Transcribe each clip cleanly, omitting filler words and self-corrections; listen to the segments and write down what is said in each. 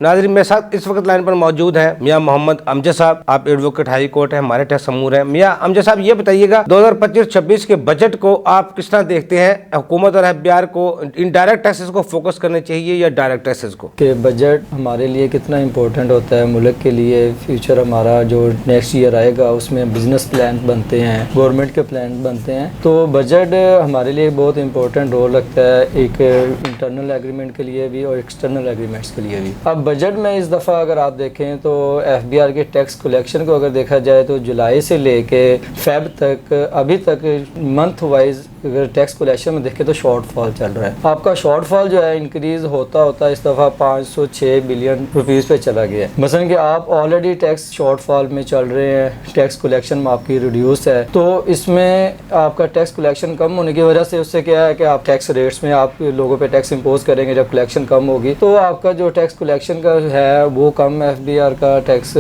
नाज़रीन, मेरे साथ इस वक्त लाइन पर मौजूद हैं मियां मोहम्मद अमजद साहब। आप एडवोकेट हाई कोर्ट है, हमारे टैक्स समूर हैं। मियां अमजद साहब, ये बताइएगा 2025-26 के बजट को आप किस तरह देखते हैं? हुकूमत और एफबीआर को इनडायरेक्ट टैक्सेस को फोकस करने चाहिए या डायरेक्ट टैक्सेस को? कि बजट हमारे लिए कितना इंपॉर्टेंट होता है, मुल्क के लिए। फ्यूचर हमारा जो नेक्स्ट ईयर आएगा उसमें बिजनेस प्लान बनते हैं, गवर्नमेंट के प्लान बनते हैं, तो बजट हमारे लिए बहुत इंपॉर्टेंट रोल रखता है, एक इंटरनल एग्रीमेंट के लिए भी और एक्सटर्नल एग्रीमेंट्स के लिए भी। अब बजट में इस दफ़ा अगर आप देखें तो एफबीआर के टैक्स कलेक्शन को अगर देखा जाए तो जुलाई से लेके फेब तक अभी तक मंथ वाइज अगर टैक्स कलेक्शन में देखें तो शॉर्टफॉल चल रहा है। आपका शॉर्टफॉल जो है इंक्रीज होता होता इस दफ़ा 506 बिलियन रुपीज़ पे चला गया है। मसलन कि आप ऑलरेडी टैक्स शॉर्टफॉल में चल रहे हैं, टैक्स कलेक्शन में आपकी रिड्यूस है, तो इसमें आपका टैक्स कलेक्शन कम होने की वजह से उससे क्या है कि आप टैक्स रेट्स में आप लोगों पे टैक्स इम्पोज करेंगे। जब कलेक्शन कम होगी तो आपका जो टैक्स कलेक्शन का है वो कम, एफबीआर का टैक्स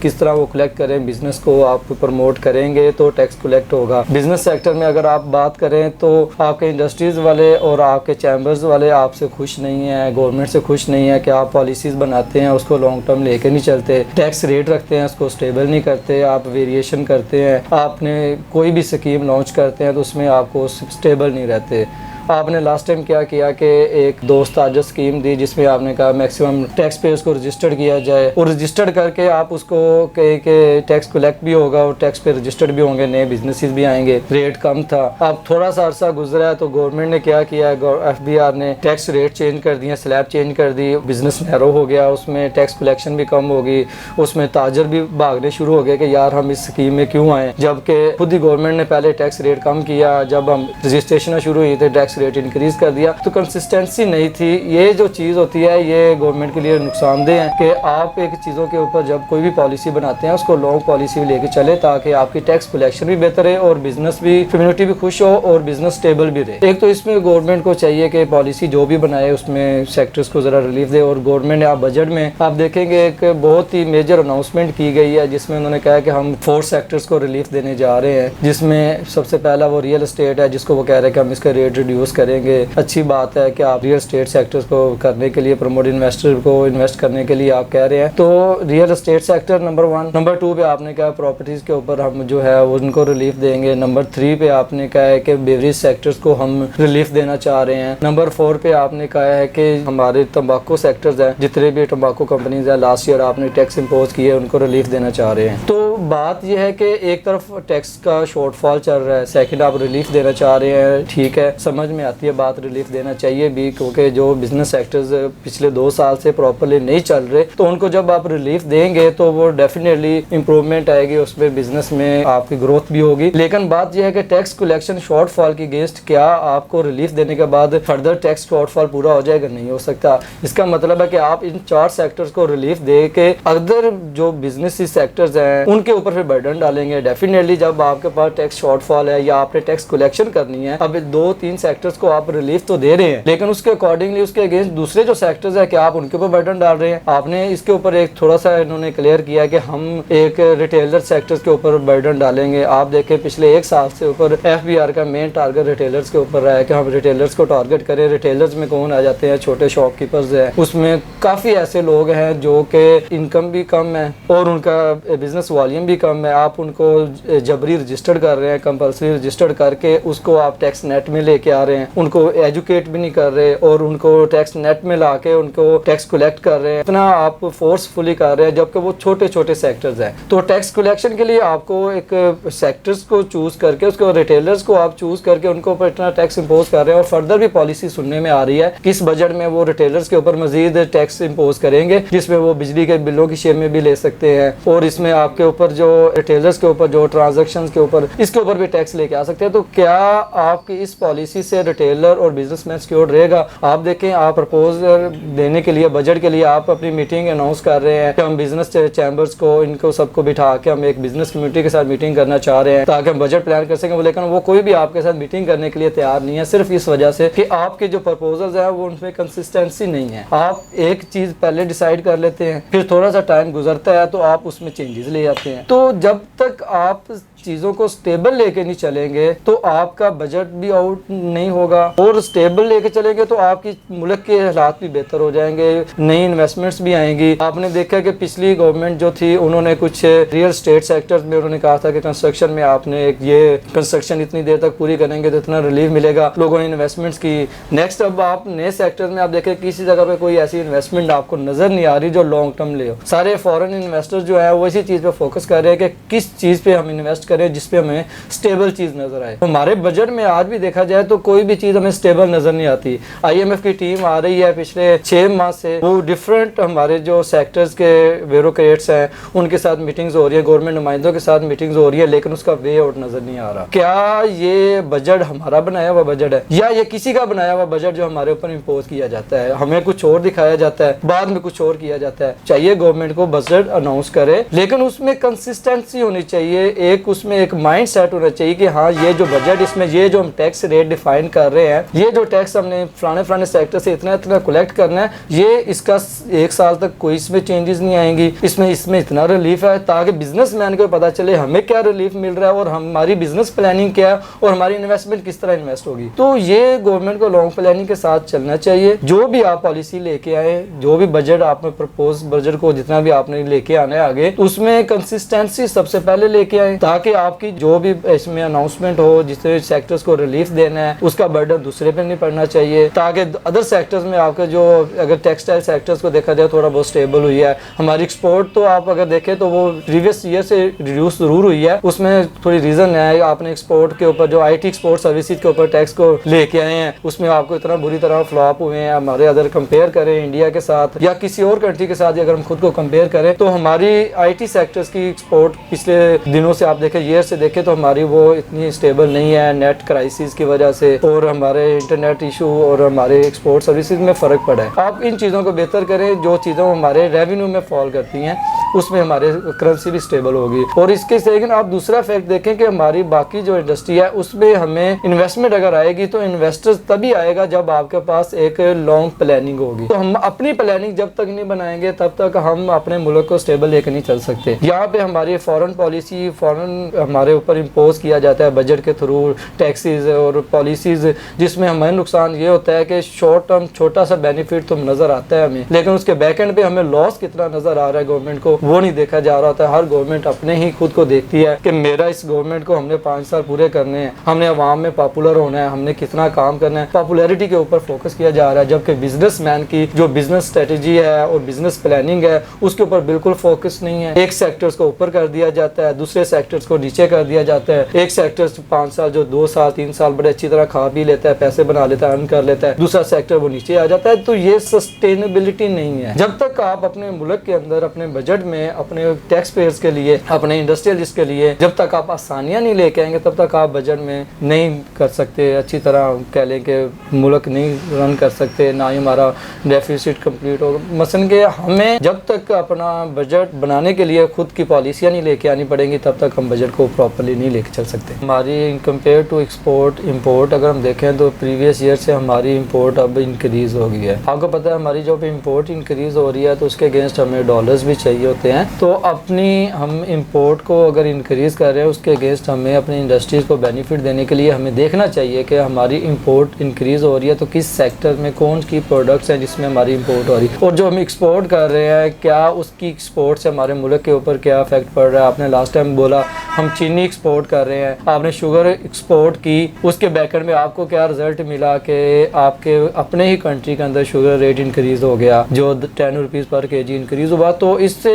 किस तरह वो कलेक्ट करें, बिजनेस को आप प्रमोट करेंगे तो टैक्स कलेक्ट होगा। बिजनेस सेक्टर में अगर आप बात करें तो आपके इंडस्ट्रीज़ वाले और आपके चैम्बर्स वाले आपसे खुश नहीं है, गवर्नमेंट से खुश नहीं है कि आप पॉलिसीज़ बनाते हैं उसको लॉन्ग टर्म लेके नहीं चलते, टैक्स रेट रखते हैं उसको स्टेबल नहीं करते, आप वेरिएशन करते हैं, आपने कोई भी स्कीम लॉन्च करते हैं तो उसमें आपको स्टेबल नहीं रहते। आपने लास्ट टाइम क्या किया कि एक दोस्त आज स्कीम दी जिसमें आपने कहा मैक्सिमम टैक्स पेयर्स को रजिस्टर्ड किया जाए और रजिस्टर्ड करके आप उसको कहे कि टैक्स कलेक्ट भी होगा और टैक्स पे रजिस्टर्ड भी होंगे, नए बिजनेसेस भी आएंगे, रेट कम था। अब थोड़ा सा अरसा गुजरा है तो गवर्नमेंट ने क्या किया, एफबीआर ने टैक्स रेट चेंज कर दिया, स्लैब चेंज कर दी, बिजनेस नैरो हो गया, उसमें टैक्स कलेक्शन भी कम होगी, उसमें ताजर भी भागने शुरू हो गए कि यार हम इस स्कीम में क्यों आए, जबकि खुद ही गवर्नमेंट ने पहले टैक्स रेट कम किया, जब हम रजिस्ट्रेशन शुरू हुई तो टैक्स रेट इंक्रीज कर दिया। तो कंसिस्टेंसी नहीं थी। ये जो चीज़ होती है ये गवर्नमेंट के लिए नुकसानदेह है कि आप एक चीज़ों के ऊपर जब कोई भी पॉलिसी बनाते हैं उसको लॉन्ग पॉलिसी लेके चले ताकि आपकी टैक्स कलेक्शन भी बेहतर है और बिजनेस भी, कम्युनिटी भी खुश हो और बिजनेस स्टेबल भी रहे। एक तो इसमें गवर्नमेंट को चाहिए कि पॉलिसी जो भी बनाए उसमें सेक्टर्स को ज़रा रिलीफ दे और गवर्नमेंट ने आप बजट में आप देखेंगे एक बहुत ही मेजर अनाउंसमेंट की गई है जिसमें उन्होंने कहा कि हम 4 सेक्टर्स को रिलीफ देने जा रहे हैं, जिसमें सबसे पहला वो रियल एस्टेट है जिसको वो कह रहे हैं कि हम इसका रेट रिड्यूस करेंगे। अच्छी बात है कि आप रियल एस्टेट सेक्टर्स को करने के लिए, प्रमोट इन्वेस्टर को इन्वेस्ट करने के लिए आप कह रहे हैं, तो real estate sector number 1। Number 2 पे आपने कहा प्रॉपर्टीज के ऊपर हम जो है वो उनको रिलीफ देंगे। नंबर 3 पे आपने कहा है कि बेवरेज सेक्टर्स को हम रिलीफ देना चाह रहे हैं। नंबर 4 पे आपने कहा है कि हमारे तंबाकू सेक्टर्स हैं, जितने भी तंबाकू कंपनीज है लास्ट ईयर आपने टैक्स इम्पोज किए उनको रिलीफ देना चाह रहे हैं। तो बात यह है कि एक तरफ टैक्स का शॉर्टफॉल चल रहा है, सेकंड आप रिलीफ देना चाह रहे हैं, ठीक है, समझ में आती है बात, रिलीफ देना चाहिए भी, क्योंकि जो बिजनेस सेक्टर्स पिछले 2 साल से प्रॉपर्ली नहीं चल रहे तो उनको जब आप रिलीफ देंगे तो वो डेफिनेटली इंप्रूवमेंट आएगी, उसमें बिजनेस में आपकी ग्रोथ भी होगी। लेकिन बात यह है कि टैक्स कलेक्शन शॉर्टफॉल की अगेंस्ट क्या आपको रिलीफ देने के बाद फर्दर टैक्स शॉर्टफॉल पूरा हो जाएगा? नहीं हो सकता। इसका मतलब है कि आप इन 4 सेक्टर्स को रिलीफ दे के अदर जो बिजनेस सेक्टर्स हैं उनके ऊपर फिर बर्डन डालेंगे। डेफिनेटली जब आपके पास टैक्स शॉर्टफॉल है या आपने टैक्स कलेक्शन करनी है, अब 2-3 सेक्टर्स को आप रिलीफ तो दे रहे हैं लेकिन उसके अकॉर्डिंगली उसके अगेंस्ट दूसरे जो सेक्टर्स है क्या आप उनके ऊपर बर्डन डाल रहे हैं? आपने इसके ऊपर एक थोड़ा सा इन्होंने क्लियर किया कि हम एक रिटेलर सेक्टर्स के ऊपर बर्डन डालेंगे। आप देखें पिछले 1 साल से ऊपर एफबीआर का मेन टारगेट रिटेलर्स के ऊपर रहा है कि हम रिटेलर्स को टारगेट करें। रिटेलर्स में कौन आ जाते हैं? छोटे शॉपकीपर्स हैं, उसमें काफ़ी ऐसे लोग हैं जो कि इनकम भी कम है और उनका बिजनेस वॉल्यूम भी कम है। आप उनको जबरी रजिस्टर्ड कर रहे हैं, कंपल्सरी रजिस्टर्ड करके उसको आप टैक्स नेट में लेके आ रहे हैं, उनको एजुकेट भी नहीं कर रहे और उनको टैक्स नेट में लाके उनको टैक्स कलेक्ट कर रहे हैं, इतना आप फोर्सफुली कर रहे हैं जबकि वो छोटे छोटे सेक्टर्स हैं। तो टैक्स कलेक्शन के लिए आपको एक सेक्टर्स को चूज करके उसको रिटेलर्स को आप चूज करके उनको ऊपर इतना टैक्स इम्पोज कर रहे हैं और फर्दर भी पॉलिसी सुनने में आ रही है कि इस बजट में वो रिटेलर्स के ऊपर मजीद टैक्स इम्पोज करेंगे जिसमें वो बिजली के बिलों की शेयर में भी ले सकते हैं और इसमें आपके ऊपर जो रिटेलर्स के ऊपर जो ट्रांजेक्शन के ऊपर इसके ऊपर भी टैक्स लेके आ सकते हैं। तो क्या आपकी इस पॉलिसी से रिटेलर और बिजनेसमैन सिक्योर रहेगा? आप देखें, आप प्रपोजल देने के लिए बजट के लिए आप अपनी मीटिंग अनाउंस कर रहे हैं कि हम बिजनेस चैम्बर्स को इनको सबको बिठा के हम एक बिजनेस कम्युनिटी के साथ मीटिंग करना चाह रहे हैं ताकि हम बजट प्लान कर सकें, लेकिन वो कोई भी आपके साथ मीटिंग करने के लिए तैयार नहीं है, सिर्फ इस वजह से कि आपके जो प्रपोजल्स हैं वो उनमें कंसिस्टेंसी नहीं है। आप एक चीज पहले डिसाइड कर लेते हैं, फिर थोड़ा सा टाइम गुजरता है तो आप उसमें चेंजेस ले आते हैं। तो जब तक आप चीज़ों को स्टेबल लेके नहीं चलेंगे तो आपका बजट भी आउट नहीं होगा, और स्टेबल लेके चलेंगे तो आपकी मुल्क के हालात भी बेहतर हो जाएंगे, नई इन्वेस्टमेंट्स भी आएंगी। आपने देखा कि पिछली गवर्नमेंट जो थी उन्होंने कुछ रियल स्टेट सेक्टर में उन्होंने कहा था कि कंस्ट्रक्शन में आपने ये कंस्ट्रक्शन इतनी देर तक पूरी करेंगे तो इतना रिलीफ मिलेगा, लोगों ने इन्वेस्टमेंट्स की। नेक्स्ट अब आप नए सेक्टर में आप देखें किसी जगह पे कोई ऐसी इन्वेस्टमेंट आपको नजर नहीं आ रही जो लॉन्ग टर्म ले हो। सारे फॉरेन इन्वेस्टर्स जो है वो इसी चीज़ पे फोकस कर रहे हैं कि किस चीज़ पे हम इन्वेस्ट करें जिसपे हमें स्टेबल चीज़ नजर आए। हमारे बजट में आज भी देखा जाए तो कोई भी चीज़ हमें स्टेबल नजर नहीं आती। IMF की टीम आ रही है पिछले 6 माह से, वो डिफरेंट हमारे जो सेक्टर्स के ब्यूरोक्रेट्स हैं उनके साथ मीटिंग्स हो रही है, गवर्नमेंट नुमाइंदों के साथ मीटिंग्स हो रही है, लेकिन उसका वे आउट नजर नहीं आ रहा। क्या ये बजट हमारा बनाया हुआ बजट है या ये किसी का बनाया हुआ बजट जो हमारे ऊपर इम्पोज किया जाता है? हमें कुछ और दिखाया जाता है, बाद में कुछ और किया जाता है। चाहिए गवर्नमेंट को बजट अनाउंस करे, लेकिन उसमें कंसिस्टेंसी होनी चाहिए, एक उसमें एक माइंड सेट होना चाहिए कि हाँ ये जो बजट, इसमें ये जो हम टैक्स रेट डिफाइन कर रहे हैं, ये जो टैक्स हमने फलाने सेक्टर से इतना इतना कलेक्ट करना है, ये इसका 1 साल तक कोई इसमें चेंजेस नहीं आएंगी, इसमें इतना रिलीफ है, ताकि बिजनेसमैन को पता चले हमें क्या रिलीफ मिल रहा है और हमारी बिजनेस प्लानिंग क्या है और हमारी इन्वेस्टमेंट किस तरह इन्वेस्ट होगी। तो ये गवर्नमेंट को लॉन्ग प्लानिंग के साथ चलना चाहिए। जो भी आप पॉलिसी लेके आए, जो भी बजट आपने प्रपोज बजट को जितना भी आपने लेके आना है आगे, उसमें कंसिस्टेंसी सबसे पहले लेके आए, ताकि आपकी जो भी इसमें अनाउंसमेंट हो, जिससे सेक्टर्स को रिलीफ देना है उसका बर्डन दूसरे पे नहीं पड़ना चाहिए, ताकि अदर सेक्टर्स में आपका जो, अगर टेक्सटाइल सेक्टर्स को देखा जाए थोड़ा बहुत स्टेबल हुई है। हमारी एक्सपोर्ट तो आप अगर देखें तो वो प्रीवियस ईयर से रिड्यूस जरूर हुई है, उसमें थोड़ी रीजन है, आपने एक्सपोर्ट के ऊपर जो IT एक्सपोर्ट सर्विसेज के ऊपर टैक्स को लेके आए हैं उसमें आपको इतना बुरी तरह फ्लॉप हुए हैं। हमारे अदर कंपेयर करें इंडिया के साथ या किसी और कंट्री के साथ, अगर हम खुद को कंपेयर करें तो हमारी IT सेक्टर्स की एक्सपोर्ट पिछले दिनों से आप देखें, ईयर से देखें तो हमारी वो इतनी स्टेबल नहीं है, नेट क्राइसिस की वजह से और हमारे इंटरनेट इशू और हमारे एक्सपोर्ट सर्विसेज में फ़र्क पड़ा है। आप इन चीज़ों को बेहतर करें, जो चीज़ें हमारे रेवेन्यू में फॉल करती हैं उसमें हमारे करेंसी भी स्टेबल होगी। और इसके सेकंड आप दूसरा फैक्ट देखें कि हमारी बाकी जो इंडस्ट्री है उसमें हमें इन्वेस्टमेंट अगर आएगी तो इन्वेस्टर्स तभी आएगा जब आपके पास एक लॉन्ग प्लानिंग होगी। तो हम अपनी प्लानिंग जब तक नहीं बनाएंगे तब तक हम अपने मुल्क को स्टेबल लेकर नहीं चल सकते। यहाँ पे हमारी फॉरेन पॉलिसी, फॉरेन हमारे ऊपर इम्पोज किया जाता है बजट के थ्रू टैक्सेस और पॉलिसीज, जिसमें हमें नुकसान ये होता है कि शॉर्ट टर्म छोटा सा बेनिफिट तो नजर आता है हमें, लेकिन उसके बैक एंड पे हमें लॉस कितना नजर आ रहा है गवर्नमेंट को वो नहीं देखा जा रहा होता है। हर गवर्नमेंट अपने ही खुद को देखती है कि मेरा इस गवर्नमेंट को हमने 5 साल पूरे करने हैं, हमने अवाम में पॉपुलर होना है, हमने कितना काम करना है, पॉपुलैरिटी के ऊपर फोकस किया जा रहा है। जबकि बिजनेसमैन की जो बिजनेस स्ट्रेटेजी है और बिजनेस प्लानिंग है उसके ऊपर बिल्कुल फोकस नहीं है। एक सेक्टर्स को ऊपर कर दिया जाता है, दूसरे सेक्टर्स को नीचे कर दिया जाता है। एक सेक्टर 5 साल जो 2 साल 3 साल बड़े अच्छी तरह खा पी लेता है, पैसे बना लेता है, अर्न कर लेता है, दूसरा सेक्टर वो नीचे आ जाता है। तो ये सस्टेनेबिलिटी नहीं है। जब तक आप अपने मुल्क के अंदर अपने बजट में अपने टैक्स पेयर्स के लिए, अपने इंडस्ट्रियलिस्ट के लिए जब तक आप आसानियां नहीं लेके आएंगे तब तक आप बजट में नहीं कर सकते, अच्छी तरह कह लें कि मुल्क नहीं रन कर सकते, ना ही हमारा डेफिसिट कंप्लीट होगा। मसलन कि हमें जब तक अपना बजट बनाने के लिए खुद की पॉलिसियां नहीं लेके आनी पड़ेंगी तब तक हम बजट को प्रॉपर्ली नहीं लेके चल सकते। हमारी कंपेयर टू एक्सपोर्ट इम्पोर्ट अगर हम देखें तो प्रीवियस ईयर से हमारी इम्पोर्ट अब इंक्रीज़ हो गई है। आपको पता है हमारी जो इम्पोर्ट इंक्रीज़ हो रही है तो उसके अगेंस्ट हमें डॉलर्स भी चाहिए होते हैं। तो अपनी हम इम्पोर्ट को अगर इंक्रीज़ कर रहे हैं उसके अगेंस्ट हमें अपनी इंडस्ट्रीज़ को बेनिफिट देने के लिए हमें देखना चाहिए कि हमारी इम्पोर्ट इंक्रीज़ हो रही है तो किस सेक्टर में कौन की प्रोडक्ट्स हैं जिसमें हमारी इम्पोर्ट हो रही है, और जो हम एक्सपोर्ट कर रहे हैं क्या उसकी एक्सपोर्ट से हमारे मुल्क के ऊपर क्या इफेक्ट पड़ रहा है। आपने लास्ट टाइम बोला हम चीनी एक्सपोर्ट कर रहे हैं, आपने शुगर एक्सपोर्ट की, उसके बैकएंड में आपको क्या रिजल्ट मिला कि आपके अपने ही कंट्री के अंदर शुगर रेट इंक्रीज़ हो गया जो 10 रुपीज़ पर केजी इंक्रीज़ हुआ। तो इससे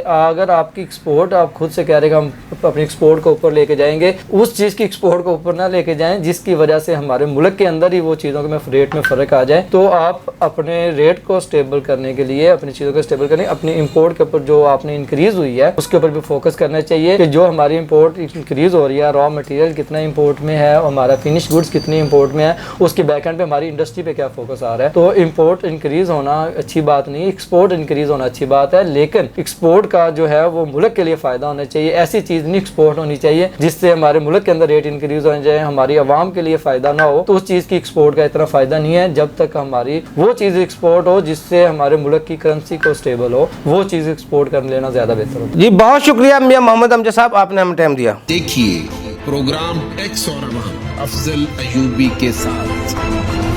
अगर आपकी एक्सपोर्ट आप खुद से कह रहे हैं हम अपनी एक्सपोर्ट को ऊपर लेके जाएंगे, उस चीज़ की एक्सपोर्ट को ऊपर ना लेके जाएं जिसकी वजह से हमारे मुल्क के अंदर ही वो चीज़ों के में रेट में फ़र्क आ जाए। तो आप अपने रेट को स्टेबल करने के लिए, अपनी चीज़ों को स्टेबल करने, अपनी इम्पोर्ट के ऊपर जो आपने इंक्रीज़ हुई है उसके ऊपर भी फोकस करना चाहिए कि जो हमारी इम्पोर्ट इंक्रीज़ हो रही है, रॉ मटेरियल कितना इम्पोर्ट में है और हमारा फिनिश गुड्स कितनी इम्पोर्ट में है, उसके बैकएंड पे हमारी इंडस्ट्री पे क्या फोकस आ रहा है। तो इम्पोर्ट इंक्रीज़ होना अच्छी बात नहीं, एक्सपोर्ट इंक्रीज़ होना अच्छी बात है, लेकिन एक्सपोर्ट का जो है वो मुल्क के लिए फ़ायदा होना चाहिए। ऐसी चीज़ नहीं एक्सपोर्ट होनी चाहिए जिससे हमारे मुल्क के अंदर रेट इंक्रीज हो जाए, हमारी आवाम के लिए फ़ायदा ना हो, तो उस चीज़ की एक्सपोर्ट का इतना फ़ायदा नहीं है। जब तक हमारी वो चीज़ एक्सपोर्ट हो जिससे हमारे मुल्क की करेंसी को स्टेबल हो, वो चीज़ एक्सपोर्ट कर लेना ज़्यादा बेहतर होता है। जी बहुत शुक्रिया मियाँ मोहम्मद अमजद साहब, आपने हमें टाइम दिया। देखिए प्रोग्राम टैक्स और अवाम अफजल अयूबी के साथ।